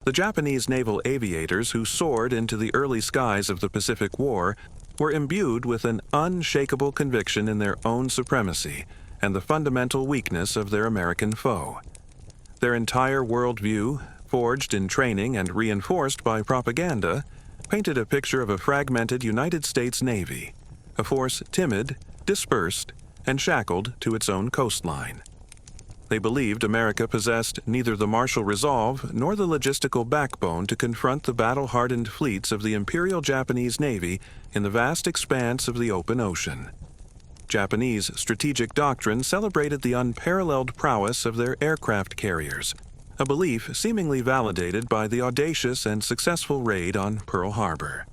The Japanese naval aviators who soared into the early skies of the Pacific War were imbued with an unshakable conviction in their own supremacy and the fundamental weakness of their American foe. Their entire worldview, forged in training and reinforced by propaganda, painted a picture of a fragmented United States Navy, a force timid, dispersed, and shackled to its own coastline. They believed America possessed neither the martial resolve nor the logistical backbone to confront the battle-hardened fleets of the Imperial Japanese Navy in the vast expanse of the open ocean. Japanese strategic doctrine celebrated the unparalleled prowess of their aircraft carriers, a belief seemingly validated by the audacious and successful raid on Pearl Harbor.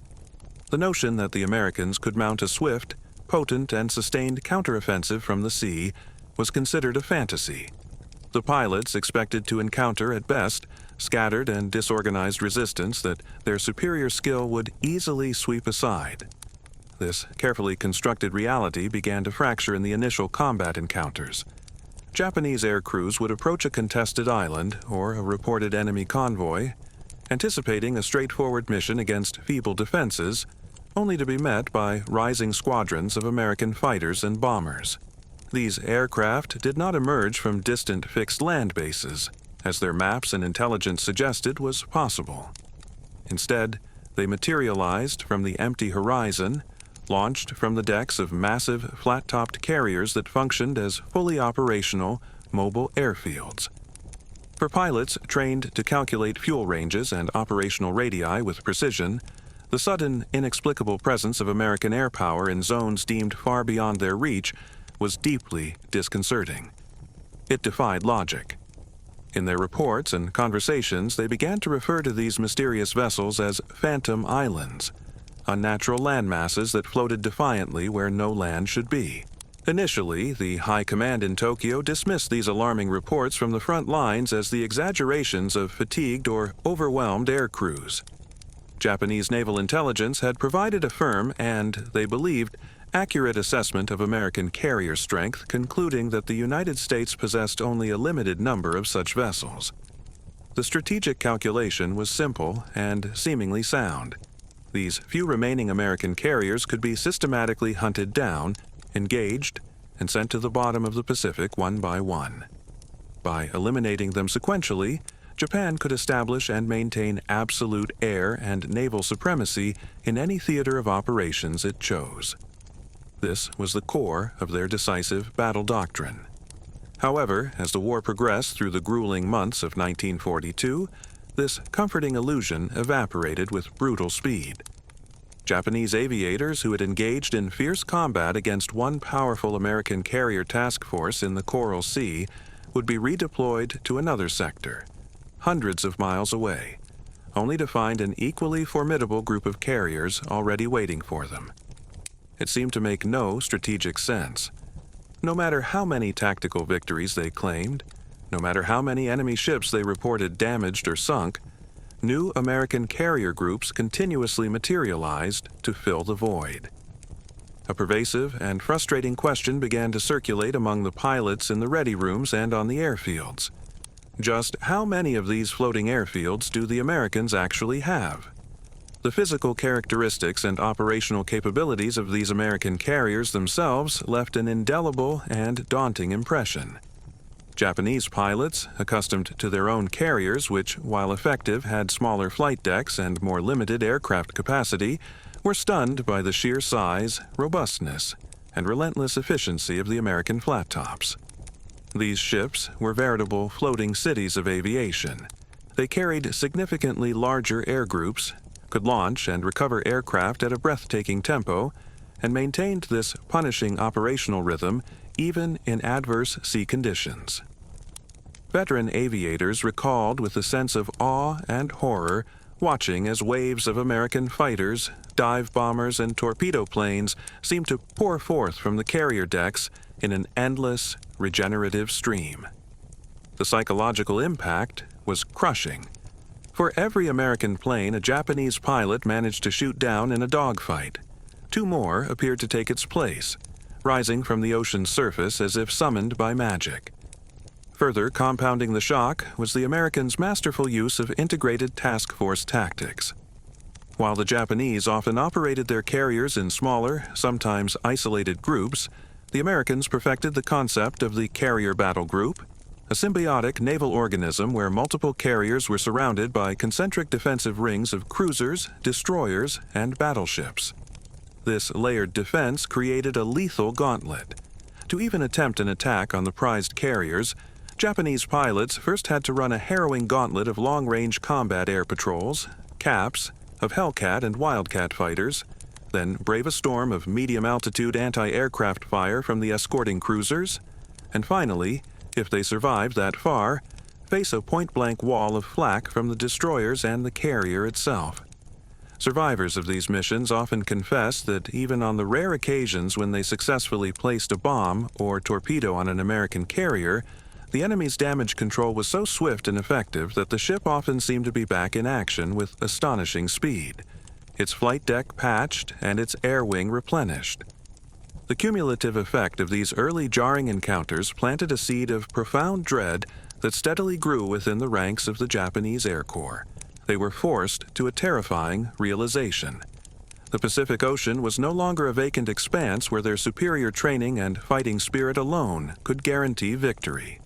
The notion that the Americans could mount a swift, potent, and sustained counteroffensive from the sea was considered a fantasy. The pilots expected to encounter, at best, scattered and disorganized resistance that their superior skill would easily sweep aside. This carefully constructed reality began to fracture in the initial combat encounters. Japanese air crews would approach a contested island or a reported enemy convoy, anticipating a straightforward mission against feeble defenses, only to be met by rising squadrons of American fighters and bombers. These aircraft did not emerge from distant fixed land bases, as their maps and intelligence suggested was possible. Instead, they materialized from the empty horizon, launched from the decks of massive, flat-topped carriers that functioned as fully operational, mobile airfields. For pilots trained to calculate fuel ranges and operational radii with precision, the sudden, inexplicable presence of American air power in zones deemed far beyond their reach was deeply disconcerting. It defied logic. In their reports and conversations, they began to refer to these mysterious vessels as phantom islands, unnatural landmasses that floated defiantly where no land should be. Initially, the high command in Tokyo dismissed these alarming reports from the front lines as the exaggerations of fatigued or overwhelmed air crews. Japanese naval intelligence had provided a firm and, they believed, accurate assessment of American carrier strength, concluding that the United States possessed only a limited number of such vessels. The strategic calculation was simple and seemingly sound. These few remaining American carriers could be systematically hunted down, engaged, and sent to the bottom of the Pacific one by one. By eliminating them sequentially, Japan could establish and maintain absolute air and naval supremacy in any theater of operations it chose. This was the core of their decisive battle doctrine. However, as the war progressed through the grueling months of 1942, this comforting illusion evaporated with brutal speed. Japanese aviators who had engaged in fierce combat against one powerful American carrier task force in the Coral Sea would be redeployed to another sector, hundreds of miles away, only to find an equally formidable group of carriers already waiting for them. It seemed to make no strategic sense. No matter how many tactical victories they claimed, no matter how many enemy ships they reported damaged or sunk, new American carrier groups continuously materialized to fill the void. A pervasive and frustrating question began to circulate among the pilots in the ready rooms and on the airfields. Just how many of these floating airfields do the Americans actually have? The physical characteristics and operational capabilities of these American carriers themselves left an indelible and daunting impression. Japanese pilots, accustomed to their own carriers which, while effective, had smaller flight decks and more limited aircraft capacity, were stunned by the sheer size, robustness, and relentless efficiency of the American flat-tops. These ships were veritable floating cities of aviation. They carried significantly larger air groups, could launch and recover aircraft at a breathtaking tempo, and maintained this punishing operational rhythm even in adverse sea conditions. Veteran aviators recalled with a sense of awe and horror watching as waves of American fighters, dive bombers, and torpedo planes seemed to pour forth from the carrier decks in an endless, regenerative stream. The psychological impact was crushing. For every American plane, a Japanese pilot managed to shoot down in a dogfight. Two more appeared to take its place, rising from the ocean's surface as if summoned by magic. Further compounding the shock was the Americans' masterful use of integrated task force tactics. While the Japanese often operated their carriers in smaller, sometimes isolated groups, the Americans perfected the concept of the carrier battle group, a symbiotic naval organism where multiple carriers were surrounded by concentric defensive rings of cruisers, destroyers, and battleships. This layered defense created a lethal gauntlet. To even attempt an attack on the prized carriers, Japanese pilots first had to run a harrowing gauntlet of long-range combat air patrols, CAPs, of Hellcat and Wildcat fighters, then brave a storm of medium-altitude anti-aircraft fire from the escorting cruisers, and finally, if they survived that far, face a point-blank wall of flak from the destroyers and the carrier itself. Survivors of these missions often confess that even on the rare occasions when they successfully placed a bomb or torpedo on an American carrier, the enemy's damage control was so swift and effective that the ship often seemed to be back in action with astonishing speed, its flight deck patched and its air wing replenished. The cumulative effect of these early jarring encounters planted a seed of profound dread that steadily grew within the ranks of the Japanese Air Corps. They were forced to a terrifying realization. The Pacific Ocean was no longer a vacant expanse where their superior training and fighting spirit alone could guarantee victory.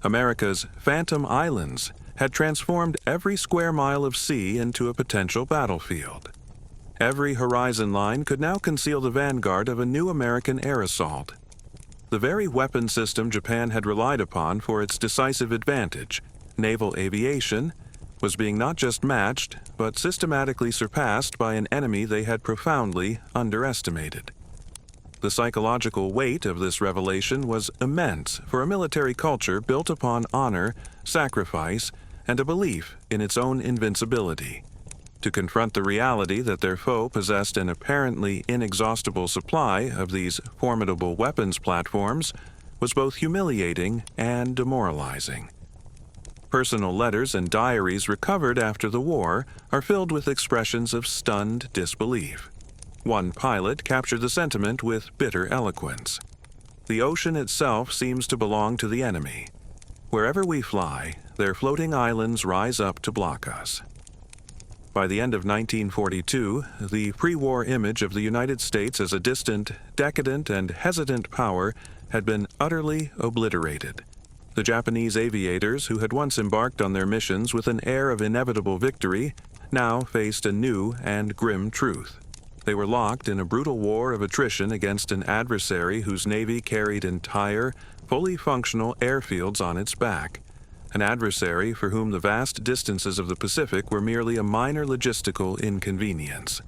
America's Phantom Islands had transformed every square mile of sea into a potential battlefield. Every horizon line could now conceal the vanguard of a new American air assault. The very weapon system Japan had relied upon for its decisive advantage, naval aviation, was being not just matched, but systematically surpassed by an enemy they had profoundly underestimated. The psychological weight of this revelation was immense for a military culture built upon honor, sacrifice, and a belief in its own invincibility. To confront the reality that their foe possessed an apparently inexhaustible supply of these formidable weapons platforms was both humiliating and demoralizing. Personal letters and diaries recovered after the war are filled with expressions of stunned disbelief. One pilot captured the sentiment with bitter eloquence. "The ocean itself seems to belong to the enemy. Wherever we fly, their floating islands rise up to block us." By the end of 1942, the pre-war image of the United States as a distant, decadent, and hesitant power had been utterly obliterated. The Japanese aviators, who had once embarked on their missions with an air of inevitable victory, now faced a new and grim truth. They were locked in a brutal war of attrition against an adversary whose navy carried entire, fully functional airfields on its back, an adversary for whom the vast distances of the Pacific were merely a minor logistical inconvenience.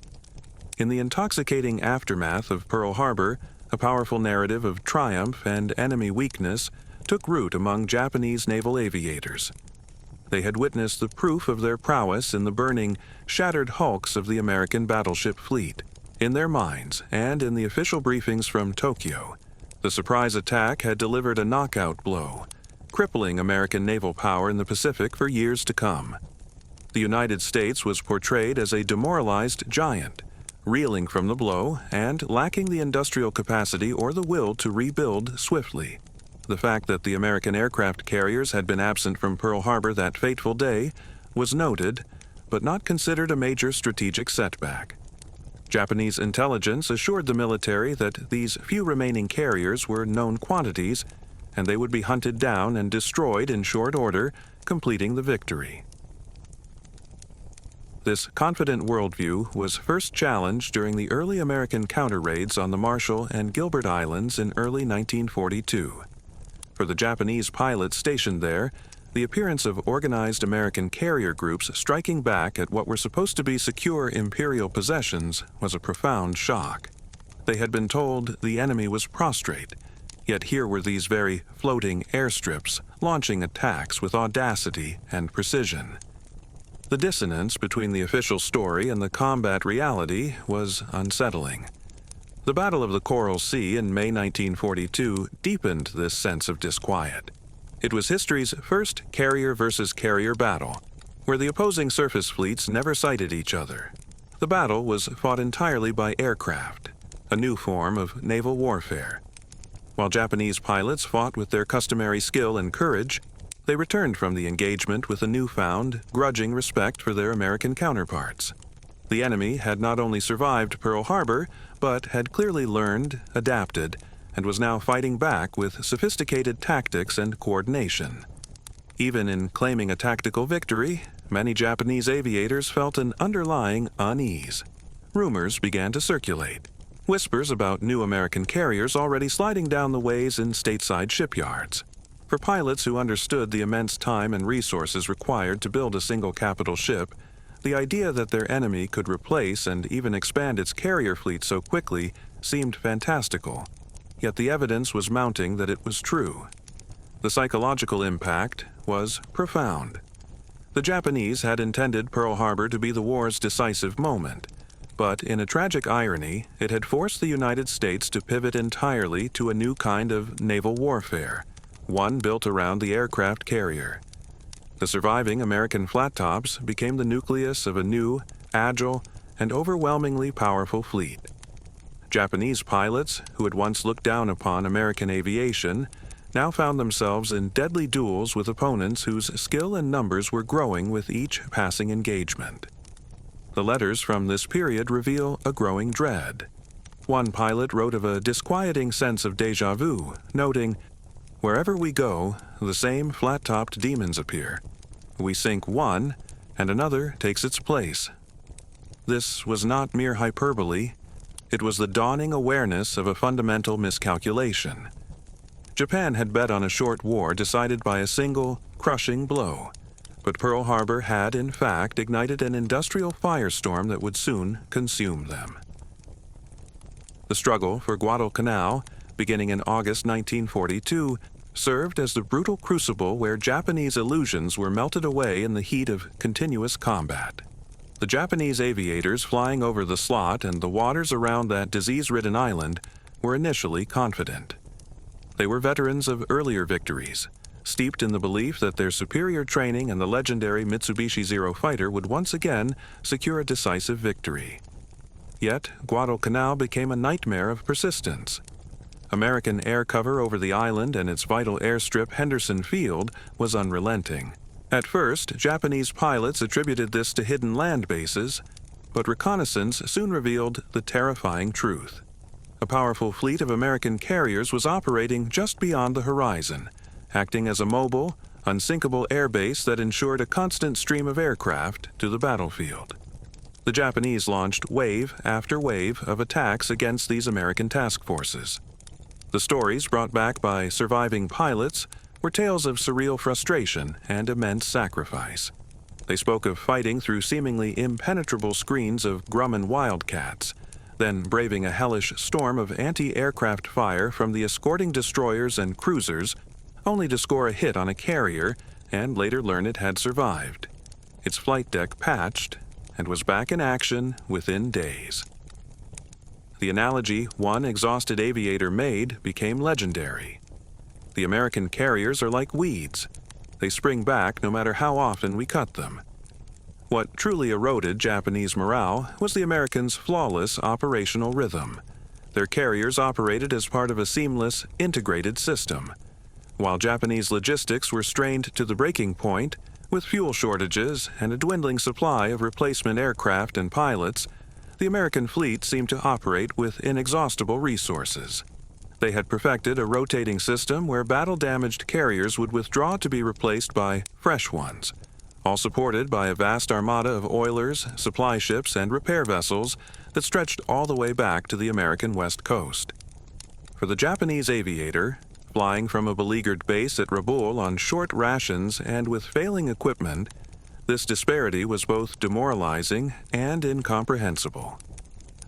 In the intoxicating aftermath of Pearl Harbor, a powerful narrative of triumph and enemy weakness took root among Japanese naval aviators. They had witnessed the proof of their prowess in the burning, shattered hulks of the American battleship fleet. In their minds, and in the official briefings from Tokyo, the surprise attack had delivered a knockout blow, crippling American naval power in the Pacific for years to come. The United States was portrayed as a demoralized giant, reeling from the blow and lacking the industrial capacity or the will to rebuild swiftly. The fact that the American aircraft carriers had been absent from Pearl Harbor that fateful day was noted, but not considered a major strategic setback. Japanese intelligence assured the military that these few remaining carriers were known quantities, and they would be hunted down and destroyed in short order, completing the victory. This confident worldview was first challenged during the early American counter-raids on the Marshall and Gilbert Islands in early 1942. For the Japanese pilots stationed there, the appearance of organized American carrier groups striking back at what were supposed to be secure imperial possessions was a profound shock. They had been told the enemy was prostrate, yet here were these very floating airstrips launching attacks with audacity and precision. The dissonance between the official story and the combat reality was unsettling. The Battle of the Coral Sea in May 1942 deepened this sense of disquiet. It was history's first carrier versus carrier battle, where the opposing surface fleets never sighted each other. The battle was fought entirely by aircraft, a new form of naval warfare. While Japanese pilots fought with their customary skill and courage, they returned from the engagement with a newfound, grudging respect for their American counterparts. The enemy had not only survived Pearl Harbor, but had clearly learned, adapted, and was now fighting back with sophisticated tactics and coordination. Even in claiming a tactical victory, many Japanese aviators felt an underlying unease. Rumors began to circulate. Whispers about new American carriers already sliding down the ways in stateside shipyards. For pilots who understood the immense time and resources required to build a single capital ship, the idea that their enemy could replace and even expand its carrier fleet so quickly seemed fantastical. Yet the evidence was mounting that it was true. The psychological impact was profound. The Japanese had intended Pearl Harbor to be the war's decisive moment, but in a tragic irony, it had forced the United States to pivot entirely to a new kind of naval warfare, one built around the aircraft carrier. The surviving American flat tops became the nucleus of a new, agile, and overwhelmingly powerful fleet. Japanese pilots, who had once looked down upon American aviation, now found themselves in deadly duels with opponents whose skill and numbers were growing with each passing engagement. The letters from this period reveal a growing dread. One pilot wrote of a disquieting sense of déjà vu, noting, "Wherever we go, the same flat-topped demons appear. We sink one, and another takes its place." This was not mere hyperbole. It was the dawning awareness of a fundamental miscalculation. Japan had bet on a short war decided by a single, crushing blow. But Pearl Harbor had, in fact, ignited an industrial firestorm that would soon consume them. The struggle for Guadalcanal, beginning in August 1942, served as the brutal crucible where Japanese illusions were melted away in the heat of continuous combat. The Japanese aviators flying over the slot and the waters around that disease-ridden island were initially confident. They were veterans of earlier victories, steeped in the belief that their superior training and the legendary Mitsubishi Zero fighter would once again secure a decisive victory. Yet, Guadalcanal became a nightmare of persistence. American air cover over the island and its vital airstrip Henderson Field was unrelenting. At first, Japanese pilots attributed this to hidden land bases, but reconnaissance soon revealed the terrifying truth. A powerful fleet of American carriers was operating just beyond the horizon, acting as a mobile, unsinkable airbase that ensured a constant stream of aircraft to the battlefield. The Japanese launched wave after wave of attacks against these American task forces. The stories brought back by surviving pilots were tales of surreal frustration and immense sacrifice. They spoke of fighting through seemingly impenetrable screens of Grumman wildcats, then braving a hellish storm of anti-aircraft fire from the escorting destroyers and cruisers, only to score a hit on a carrier and later learn it had survived. Its flight deck patched and was back in action within days. The analogy one exhausted aviator made became legendary. The American carriers are like weeds. They spring back no matter how often we cut them. What truly eroded Japanese morale was the Americans' flawless operational rhythm. Their carriers operated as part of a seamless, integrated system. While Japanese logistics were strained to the breaking point, with fuel shortages and a dwindling supply of replacement aircraft and pilots, the American fleet seemed to operate with inexhaustible resources. They had perfected a rotating system where battle-damaged carriers would withdraw to be replaced by fresh ones, all supported by a vast armada of oilers, supply ships, and repair vessels that stretched all the way back to the American West Coast. For the Japanese aviator, flying from a beleaguered base at Rabaul on short rations and with failing equipment, this disparity was both demoralizing and incomprehensible.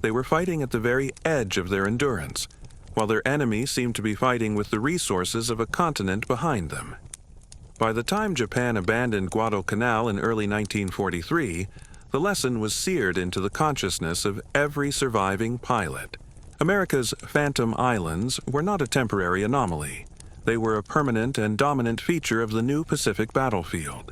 They were fighting at the very edge of their endurance, while their enemy seemed to be fighting with the resources of a continent behind them. By the time Japan abandoned Guadalcanal in early 1943, the lesson was seared into the consciousness of every surviving pilot. America's Phantom Islands were not a temporary anomaly. They were a permanent and dominant feature of the new Pacific battlefield.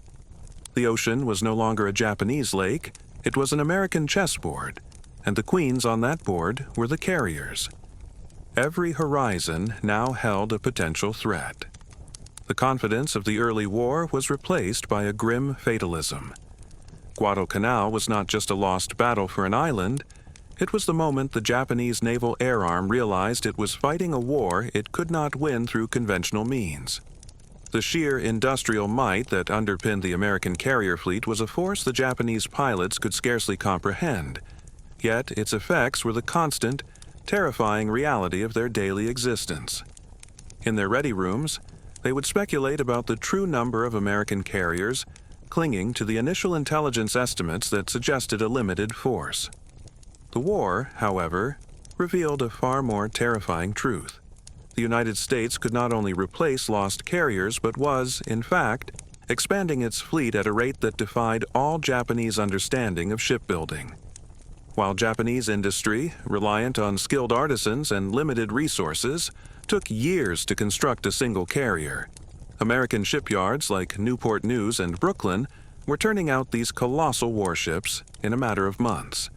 The ocean was no longer a Japanese lake, it was an American chessboard, and the queens on that board were the carriers. every horizon now held a potential threat. The confidence of the early war was replaced by a grim fatalism. Guadalcanal was not just a lost battle for an island, it was the moment the Japanese Naval Air Arm realized it was fighting a war it could not win through conventional means. The sheer industrial might that underpinned the American carrier fleet was a force the Japanese pilots could scarcely comprehend, yet its effects were the constant, terrifying reality of their daily existence. In their ready rooms, they would speculate about the true number of American carriers, clinging to the initial intelligence estimates that suggested a limited force. The war, however, revealed a far more terrifying truth. The United States could not only replace lost carriers, but was, in fact, expanding its fleet at a rate that defied all Japanese understanding of shipbuilding. While Japanese industry, reliant on skilled artisans and limited resources, took years to construct a single carrier, American shipyards like Newport News and Brooklyn were turning out these colossal warships in a matter of months.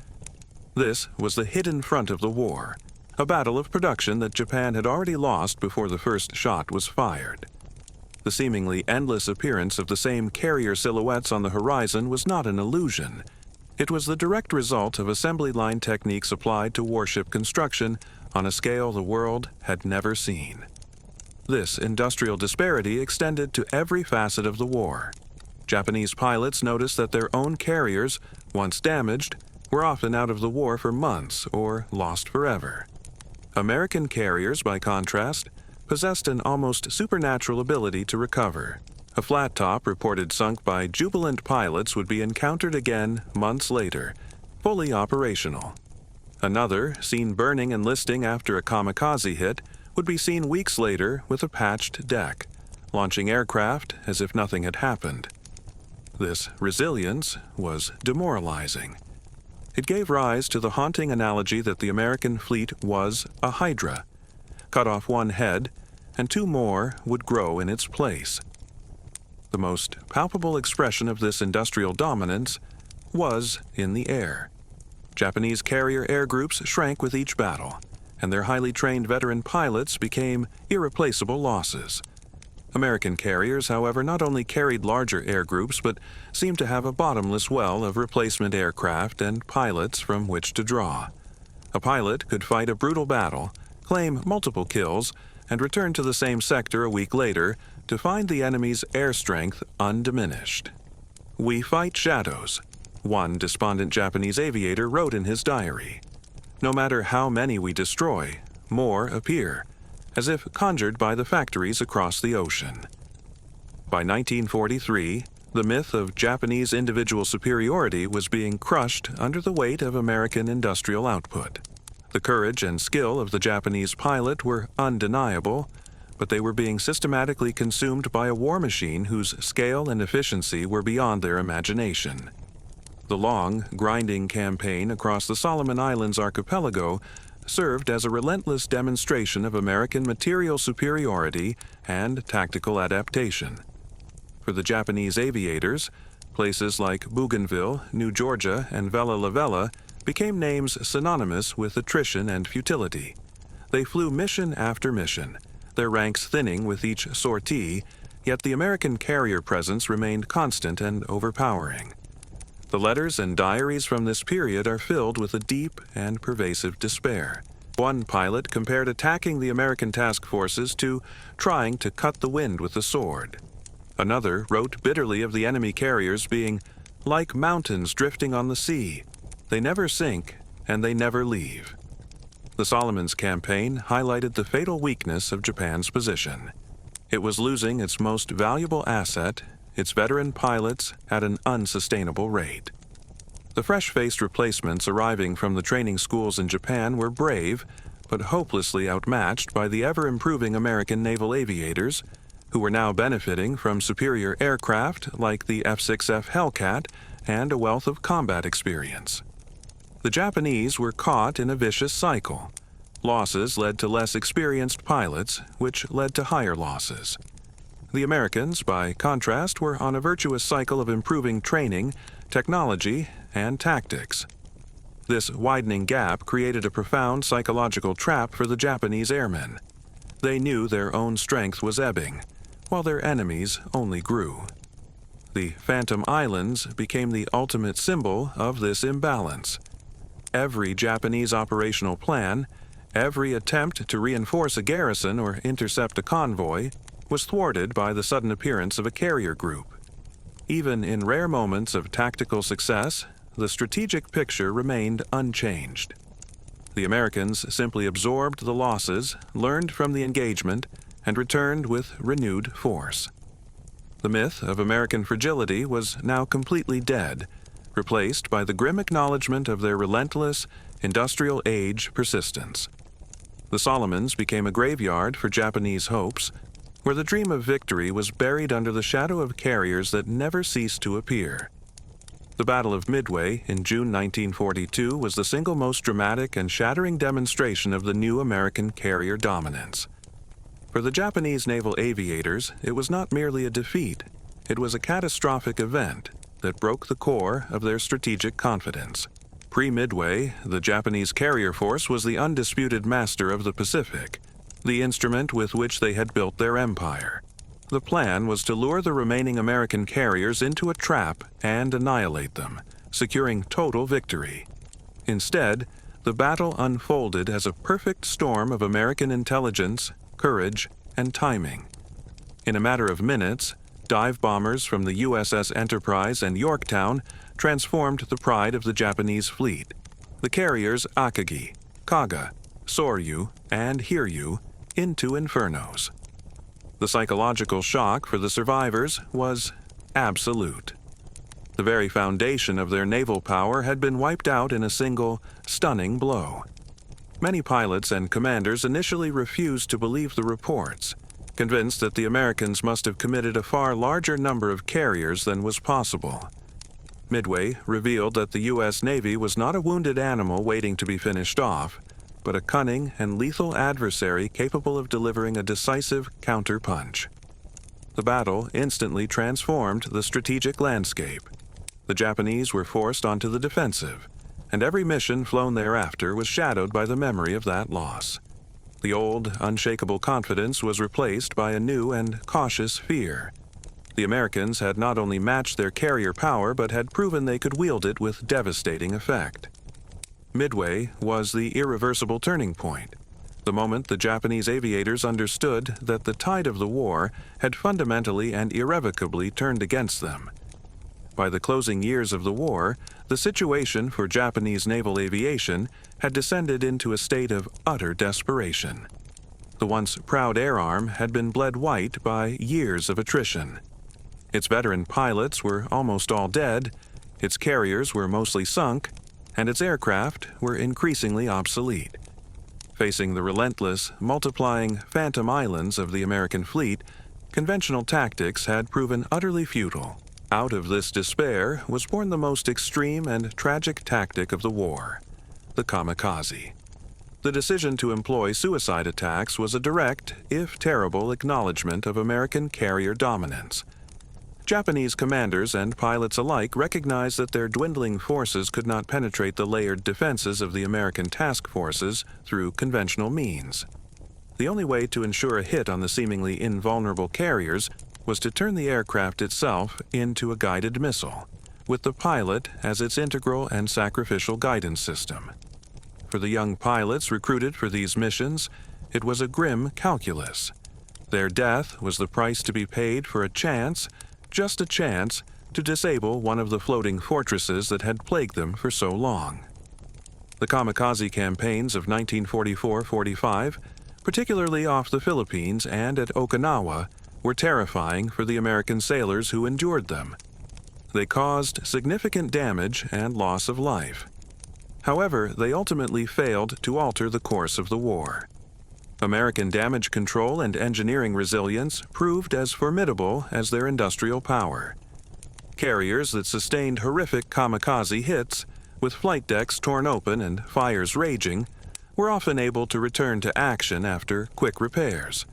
This was the hidden front of the war, a battle of production that Japan had already lost before the first shot was fired. The seemingly endless appearance of the same carrier silhouettes on the horizon was not an illusion. It was the direct result of assembly line techniques applied to warship construction on a scale the world had never seen. This industrial disparity extended to every facet of the war. Japanese pilots noticed that their own carriers, once damaged, were often out of the war for months or lost forever. American carriers, by contrast, possessed an almost supernatural ability to recover. A flat top reported sunk by jubilant pilots would be encountered again months later, fully operational. Another, seen burning and listing after a kamikaze hit, would be seen weeks later with a patched deck, launching aircraft as if nothing had happened. This resilience was demoralizing. It gave rise to the haunting analogy that the American fleet was a hydra. Cut off one head, and two more would grow in its place. The most palpable expression of this industrial dominance was in the air. Japanese carrier air groups shrank with each battle, and their highly trained veteran pilots became irreplaceable losses. American carriers, however, not only carried larger air groups, but seemed to have a bottomless well of replacement aircraft and pilots from which to draw. A pilot could fight a brutal battle, claim multiple kills, and return to the same sector a week later to find the enemy's air strength undiminished. "We fight shadows," one despondent Japanese aviator wrote in his diary. "No matter how many we destroy, more appear, as if conjured by the factories across the ocean." By 1943, the myth of Japanese individual superiority was being crushed under the weight of American industrial output. The courage and skill of the Japanese pilot were undeniable, but they were being systematically consumed by a war machine whose scale and efficiency were beyond their imagination. The long, grinding campaign across the Solomon Islands archipelago served as a relentless demonstration of American material superiority and tactical adaptation. For the Japanese aviators, places like Bougainville, New Georgia, and Vella La Vella became names synonymous with attrition and futility. They flew mission after mission, their ranks thinning with each sortie, yet the American carrier presence remained constant and overpowering. The letters and diaries from this period are filled with a deep and pervasive despair. One pilot compared attacking the American task forces to trying to cut the wind with a sword. Another wrote bitterly of the enemy carriers being like mountains drifting on the sea. They never sink, and they never leave. The Solomons campaign highlighted the fatal weakness of Japan's position. It was losing its most valuable asset, its veteran pilots, at an unsustainable rate. The fresh-faced replacements arriving from the training schools in Japan were brave, but hopelessly outmatched by the ever-improving American naval aviators, who were now benefiting from superior aircraft like the F-6F Hellcat and a wealth of combat experience. The Japanese were caught in a vicious cycle. Losses led to less experienced pilots, which led to higher losses. The Americans, by contrast, were on a virtuous cycle of improving training, technology, and tactics. This widening gap created a profound psychological trap for the Japanese airmen. They knew their own strength was ebbing, while their enemies only grew. The Phantom Islands became the ultimate symbol of this imbalance. Every Japanese operational plan, every attempt to reinforce a garrison or intercept a convoy, was thwarted by the sudden appearance of a carrier group. Even in rare moments of tactical success, the strategic picture remained unchanged. The Americans simply absorbed the losses, learned from the engagement, and returned with renewed force. The myth of American fragility was now completely dead, replaced by the grim acknowledgement of their relentless, industrial age persistence. The Solomons became a graveyard for Japanese hopes, where the dream of victory was buried under the shadow of carriers that never ceased to appear. The Battle of Midway in June 1942 was the single most dramatic and shattering demonstration of the new American carrier dominance. For the Japanese naval aviators, it was not merely a defeat, it was a catastrophic event that broke the core of their strategic confidence. Pre-Midway, the Japanese carrier force was the undisputed master of the Pacific, the instrument with which they had built their empire. The plan was to lure the remaining American carriers into a trap and annihilate them, securing total victory. Instead, the battle unfolded as a perfect storm of American intelligence, courage, and timing. In a matter of minutes, dive bombers from the USS Enterprise and Yorktown transformed the pride of the Japanese fleet. The carriers Akagi, Kaga, Soryu, and Hiryu into infernos. The psychological shock for the survivors was absolute. The very foundation of their naval power had been wiped out in a single, stunning blow. Many pilots and commanders initially refused to believe the reports, convinced that the Americans must have committed a far larger number of carriers than was possible. Midway revealed that the U.S. Navy was not a wounded animal waiting to be finished off, but a cunning and lethal adversary capable of delivering a decisive counter-punch. The battle instantly transformed the strategic landscape. The Japanese were forced onto the defensive, and every mission flown thereafter was shadowed by the memory of that loss. The old, unshakable confidence was replaced by a new and cautious fear. The Americans had not only matched their carrier power but had proven they could wield it with devastating effect. Midway was the irreversible turning point, the moment the Japanese aviators understood that the tide of the war had fundamentally and irrevocably turned against them. By the closing years of the war, the situation for Japanese naval aviation had descended into a state of utter desperation. The once proud air arm had been bled white by years of attrition. Its veteran pilots were almost all dead, its carriers were mostly sunk, and its aircraft were increasingly obsolete. Facing the relentless, multiplying Phantom Islands of the American fleet, conventional tactics had proven utterly futile. Out of this despair was born the most extreme and tragic tactic of the war, the kamikaze. The decision to employ suicide attacks was a direct, if terrible, acknowledgement of American carrier dominance. Japanese commanders and pilots alike recognized that their dwindling forces could not penetrate the layered defenses of the American task forces through conventional means. The only way to ensure a hit on the seemingly invulnerable carriers was to turn the aircraft itself into a guided missile, with the pilot as its integral and sacrificial guidance system. For the young pilots recruited for these missions, it was a grim calculus. Their death was the price to be paid for a chance, just a chance, to disable one of the floating fortresses that had plagued them for so long. The kamikaze campaigns of 1944-45, particularly off the Philippines and at Okinawa, were terrifying for the American sailors who endured them. They caused significant damage and loss of life. However, they ultimately failed to alter the course of the war. American damage control and engineering resilience proved as formidable as their industrial power. Carriers that sustained horrific kamikaze hits, with flight decks torn open and fires raging, were often able to return to action after quick repairs.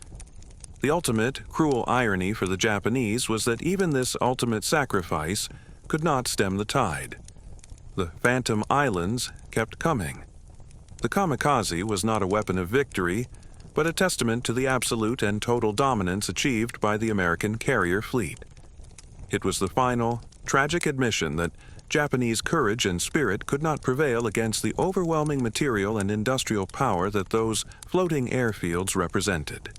The ultimate, cruel irony for the Japanese was that even this ultimate sacrifice could not stem the tide. the Phantom Islands kept coming. The kamikaze was not a weapon of victory, but a testament to the absolute and total dominance achieved by the American carrier fleet. It was the final, tragic admission that Japanese courage and spirit could not prevail against the overwhelming material and industrial power that those floating airfields represented.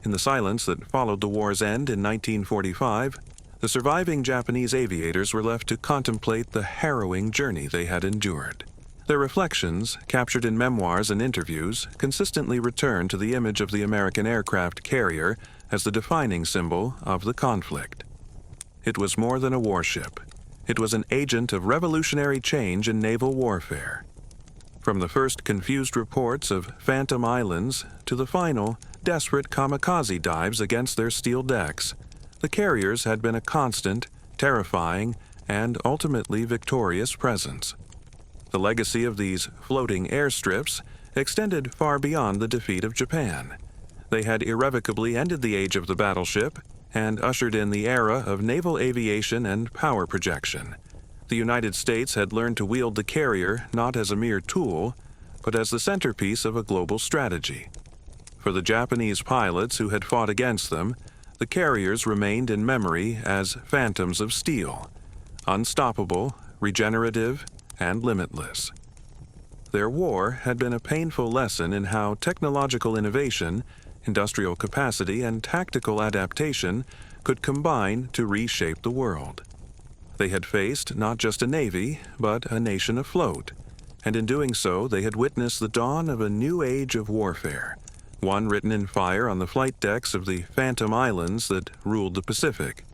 In the silence that followed the war's end in 1945, the surviving Japanese aviators were left to contemplate the harrowing journey they had endured. Their reflections, captured in memoirs and interviews, consistently return to the image of the American aircraft carrier as the defining symbol of the conflict. It was more than a warship. It was an agent of revolutionary change in naval warfare. From the first confused reports of Phantom Islands to the final, desperate kamikaze dives against their steel decks, the carriers had been a constant, terrifying, and ultimately victorious presence. The legacy of these floating airstrips extended far beyond the defeat of Japan. They had irrevocably ended the age of the battleship and ushered in the era of naval aviation and power projection. The United States had learned to wield the carrier not as a mere tool, but as the centerpiece of a global strategy. For the Japanese pilots who had fought against them, the carriers remained in memory as phantoms of steel, unstoppable, regenerative, and limitless. Their war had been a painful lesson in how technological innovation, industrial capacity, and tactical adaptation could combine to reshape the world. They had faced not just a navy, but a nation afloat, and in doing so they had witnessed the dawn of a new age of warfare, one written in fire on the flight decks of the Phantom Islands that ruled the Pacific.